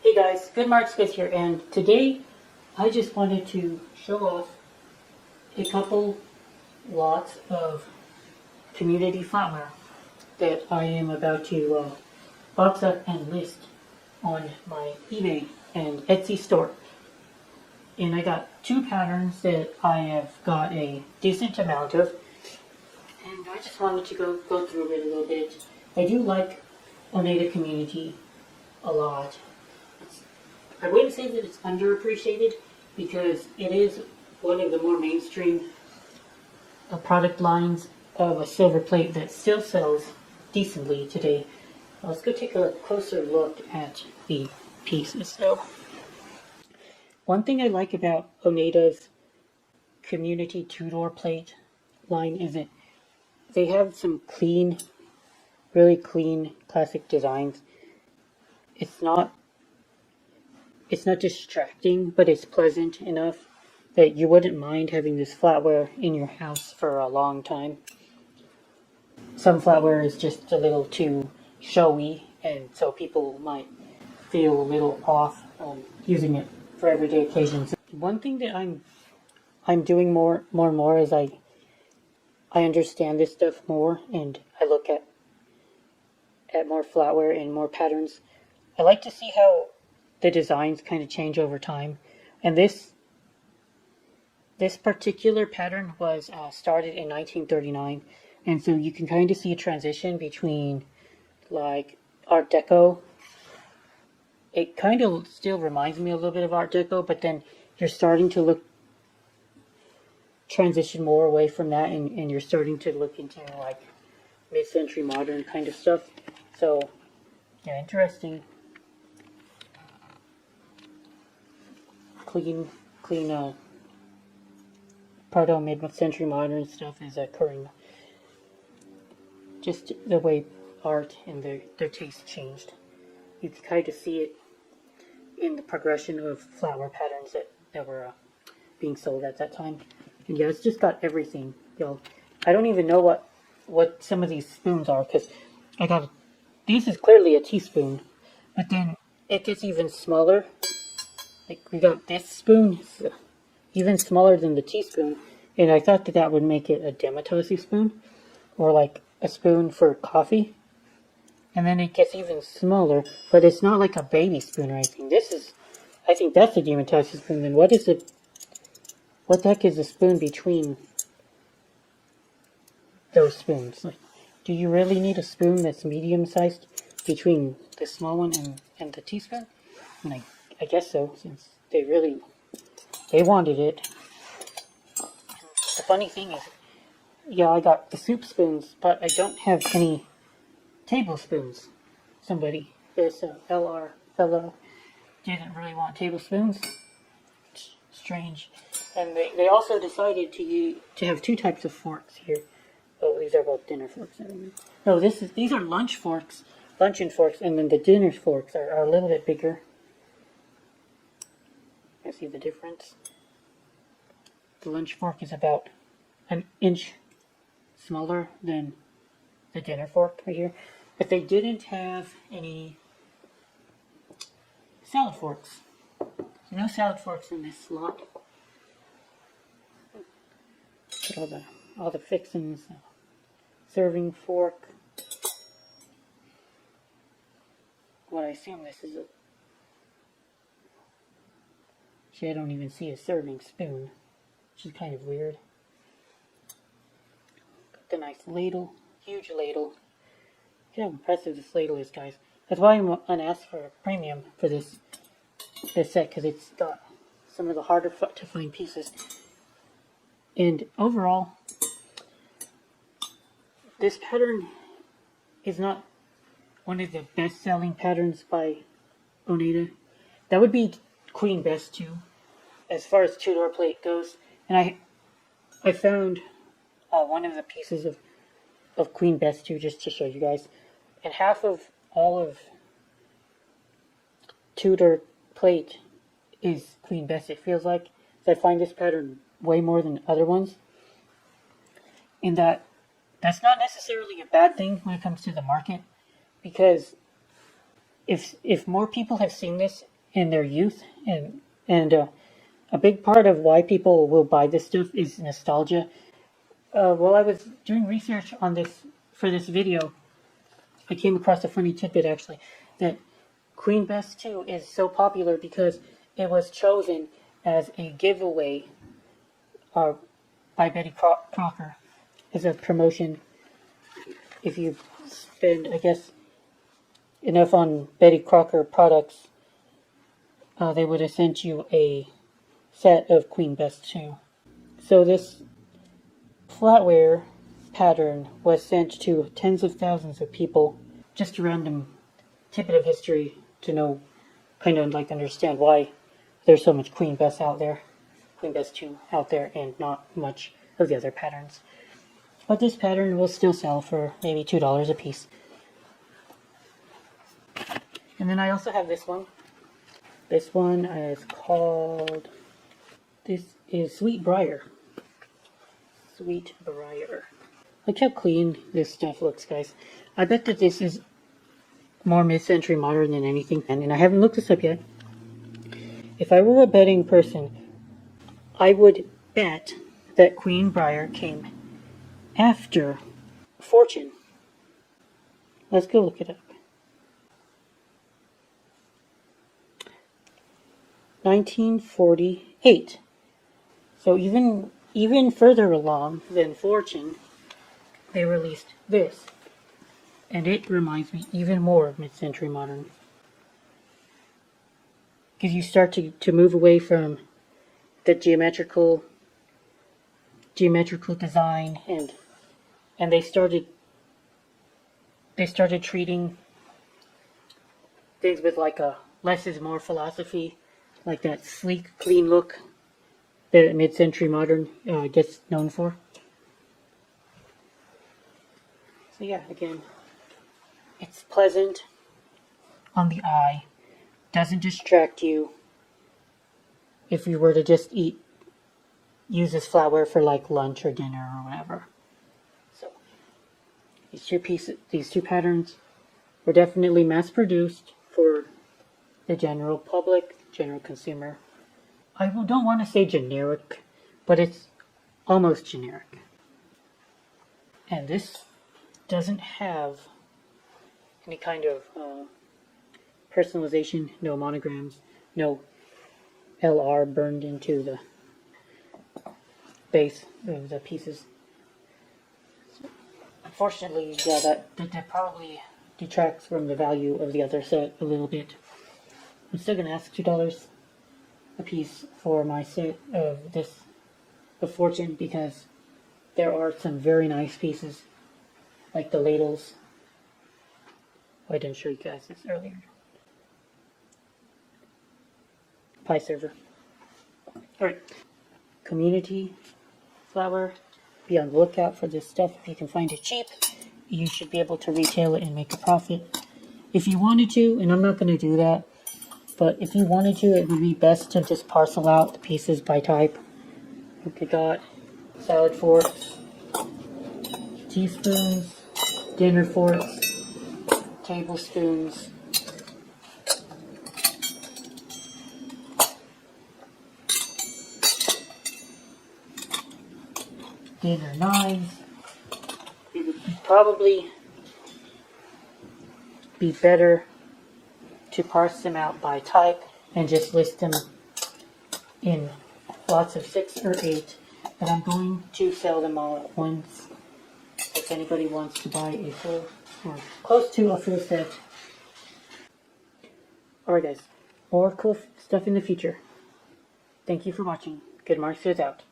Hey guys, Good Marks Bess here, and today I just wanted to show off a couple lots of community flatware that I am about to box up and list on my eBay and Etsy store. And I got two patterns that I have got a decent amount of, and I just wanted to go through it a little bit. I do like Oneida community a lot. I wouldn't say that it's underappreciated because it is one of the more mainstream product lines of a silver plate that still sells decently today. Let's go take a closer look at the pieces. So, one thing I like about Oneida's community Tudor plate line is that they have some clean, really clean classic designs. It's not distracting, but it's pleasant enough that you wouldn't mind having this flatware in your house for a long time. Some flatware is just a little too showy, and so people might feel a little off using it for everyday occasions. One thing that I'm doing more and more as I understand this stuff more, and I look at more flatware and more patterns. I like to see how the designs kind of change over time, and this particular pattern was started in 1939, and so you can kind of see a transition between like Art Deco. It kind of still reminds me a little bit of Art Deco, but then you're starting to transition more away from that, and you're starting to look into like mid-century modern kind of stuff. So yeah, interesting. Clean proto mid-century modern stuff is occurring. Just the way art and their taste changed. You can kind of see it in the progression of flower patterns that were being sold at that time. And yeah, it's just got everything. I don't even know what some of these spoons are, because this is clearly a teaspoon, but then it gets even smaller. Like, we got this spoon, it's even smaller than the teaspoon, and I thought that would make it a Demitasse spoon, or like a spoon for coffee. And then it gets even smaller, but it's not like a baby spoon or anything. I think that's a Demitasse spoon. Then what the heck is the spoon between those spoons? Like, do you really need a spoon that's medium-sized between the small one and the teaspoon? And I guess so, since they wanted it. The funny thing is, yeah, I got the soup spoons, but I don't have any tablespoons. This LR fellow didn't really want tablespoons. Strange. And they also decided to have two types of forks here. Oh, these are both dinner forks. No, these are luncheon forks, and then the dinner forks are a little bit bigger. I see the difference. The lunch fork is about an inch smaller than the dinner fork right here. But they didn't have any salad forks. No salad forks in this slot. Put all the fixings. Serving fork. What I assume this is I don't even see a serving spoon, which is kind of weird. Got the nice ladle, huge ladle. Look how impressive this ladle is, guys. That's why I'm gonna ask for a premium for this set, because it's got some of the harder to find pieces. And overall, this pattern is not one of the best-selling patterns by Oneida. That would be Queen Bess too, as far as Tudor plate goes. And I found one of the pieces of Queen Bess too, just to show you guys. And half of all of Tudor plate is Queen Bess, it feels like. So I find this pattern way more than other ones. And that's not necessarily a bad thing when it comes to the market, because if more people have seen this in their youth, and a big part of why people will buy this stuff is nostalgia. While I was doing research on this for this video, I came across a funny tidbit actually that Queen Bess 2 is so popular because it was chosen as a giveaway by Betty Crocker as a promotion. If you spend, I guess, enough on Betty Crocker products, they would have sent you a set of Queen Bess 2. So this flatware pattern was sent to tens of thousands of people. Just a random tidbit of history to know, kind of like understand why there's so much Queen Bess out there, Queen Bess 2 out there, and not much of the other patterns. But this pattern will still sell for maybe $2 a piece. And then I also have this one. This one is called, this is Sweet Briar. Sweet Briar. Look how clean this stuff looks, guys. I bet that this is more mid-century modern than anything. And I haven't looked this up yet. If I were a betting person, I would bet that Queen Briar came after Fortune. Let's go look it up. 1948. So even further along than Fortune, they released this. And it reminds me even more of mid-century modern. Because you start to move away from the geometrical design, and they started treating things with like a less is more philosophy, like that sleek, clean look that mid-century modern gets known for. So yeah, again, it's pleasant on the eye, doesn't distract you if you were to just use this flower for like lunch or dinner or whatever. So these two patterns were definitely mass produced for the general public, general consumer. I don't want to say generic, but it's almost generic. And this doesn't have any kind of personalization, no monograms, no LR burned into the base of the pieces. So, unfortunately, yeah, that probably detracts from the value of the other set a little bit. I'm still going to ask $2 a piece for my set of Fortune, because there are some very nice pieces, like the ladles. Oh, I didn't show you guys this earlier. Pie server. Alright. Community flower. Be on the lookout for this stuff. If you can find it cheap, you should be able to retail it and make a profit. If you wanted to, and I'm not going to do that, but if you wanted to, it would be best to just parcel out the pieces by type. Okay, got salad forks, teaspoons, dinner forks, tablespoons, dinner knives. It would probably be better to parse them out by type and just list them in lots of 6 or 8, but I'm going to sell them all at once if anybody wants to buy a full or close to a full set. Alright guys, more cool stuff in the future. Thank you for watching. Good Marks is out.